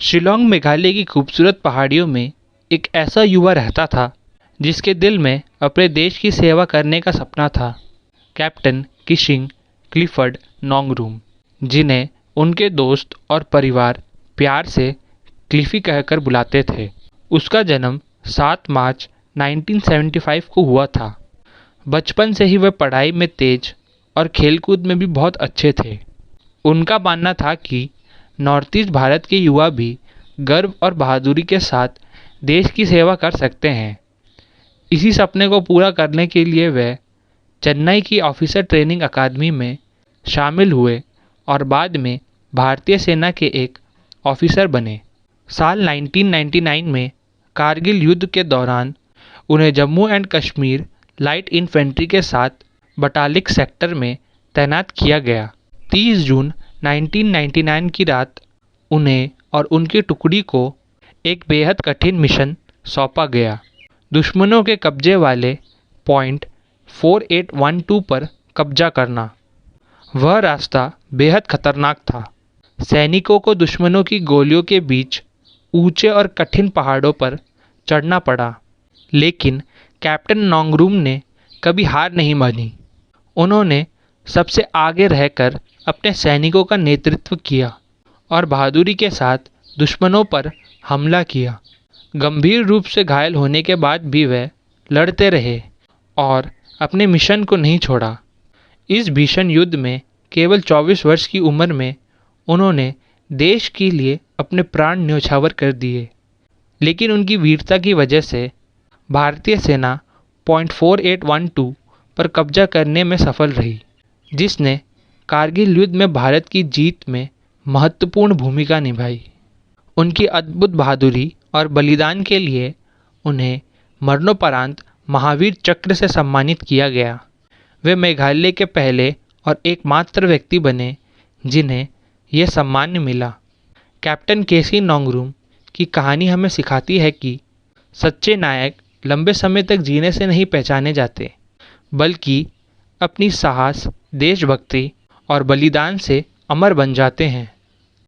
शिलोंग मेघालय की खूबसूरत पहाड़ियों में एक ऐसा युवा रहता था जिसके दिल में अपने देश की सेवा करने का सपना था। कैप्टन किशिंग क्लिफर्ड नोंगरूम, जिन्हें उनके दोस्त और परिवार प्यार से क्लिफी कहकर बुलाते थे। उसका जन्म 7 मार्च 1975 को हुआ था। बचपन से ही वह पढ़ाई में तेज और खेलकूद में भी बहुत अच्छे थे। उनका मानना था कि नॉर्थ ईस्ट भारत के युवा भी गर्व और बहादुरी के साथ देश की सेवा कर सकते हैं। इसी सपने को पूरा करने के लिए वे चेन्नई की ऑफिसर ट्रेनिंग अकादमी में शामिल हुए और बाद में भारतीय सेना के एक ऑफिसर बने। साल 1999 में कारगिल युद्ध के दौरान उन्हें Jammu and Kashmir light infantry के साथ बटालिक सेक्टर में तैनात किया गया। 30 जून 1999 की रात उन्हें और उनकी टुकड़ी को एक बेहद कठिन मिशन सौंपा गया। दुश्मनों के कब्जे वाले पॉइंट 4812 पर कब्जा करना। वह रास्ता बेहद खतरनाक था। सैनिकों को दुश्मनों की गोलियों के बीच ऊंचे और कठिन पहाड़ों पर चढ़ना पड़ा, लेकिन कैप्टन नोंगरूम ने कभी हार नहीं मानी। उन्होंने सबसे आगे रहकर अपने सैनिकों का नेतृत्व किया और बहादुरी के साथ दुश्मनों पर हमला किया। गंभीर रूप से घायल होने के बाद भी वे लड़ते रहे और अपने मिशन को नहीं छोड़ा। इस भीषण युद्ध में केवल 24 वर्ष की उम्र में उन्होंने देश के लिए अपने प्राण न्यौछावर कर दिए, लेकिन उनकी वीरता की वजह से भारतीय सेना पॉइंट 4812 पर कब्जा करने में सफल रही, जिसने कारगिल युद्ध में भारत की जीत में महत्वपूर्ण भूमिका निभाई। उनकी अद्भुत बहादुरी और बलिदान के लिए उन्हें मरणोपरांत महावीर चक्र से सम्मानित किया गया। वे मेघालय के पहले और एकमात्र व्यक्ति बने जिन्हें यह सम्मान मिला। कैप्टन केसी नोंगरूम की कहानी हमें सिखाती है कि सच्चे नायक लंबे समय तक जीने से नहीं पहचाने जाते, बल्कि अपनी साहस, देशभक्ति और बलिदान से अमर बन जाते हैं।